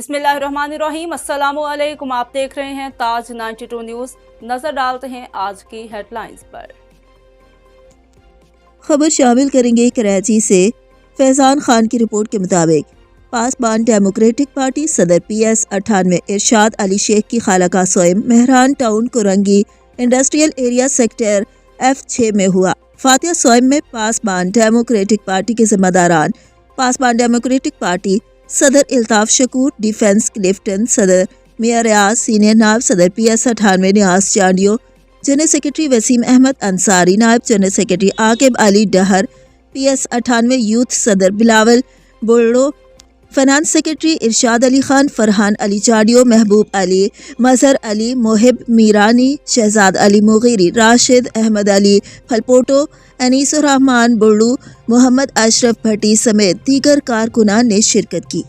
बिस्मिल्लाहिर्रहमानिर्रहीम। अस्सलामुअलैकुम। आप देख रहे हैं ताज 92 न्यूज़। नजर डालते हैं आज की हेडलाइंस पर। खबर शामिल करेंगे कराची से। फैजान खान की रिपोर्ट के मुताबिक पासबान डेमोक्रेटिक पार्टी सदर PS 98 इरशाद अली शेख की खाला का सोइम Mehran town Korangi industrial area sector F6 में हुआ। फातिहा सोइम में पासबान डेमोक्रेटिक पार्टी के जिम्मेदारान पासबान डेमोक्रेटिक पार्टी सदर इल्ताफ शकूर, डिफेंस क्लिफ्टन सदर मियां रियाज, सीनियर नायब सदर PS 98 नियाज चांडियो, जनरल सेक्रेटरी वसीम अहमद अंसारी, नायब जनरल सेक्रेटरी आकिब अली डहर, PS 98 यूथ सदर बिलावल बुल्लो, फाइनेंस सेक्रेटरी इरशाद अली खान, फरहान अली चाडियो, महबूब अली, मजहर अली, मोहिब मीरानी, शहजाद अली मुगीरी, राशिद अहमद अली फलपोटो, अनीसुर रहमान बुल्लू, मोहम्मद अशरफ भट्टी समेत दीगर कारकुनान ने शिरकत की।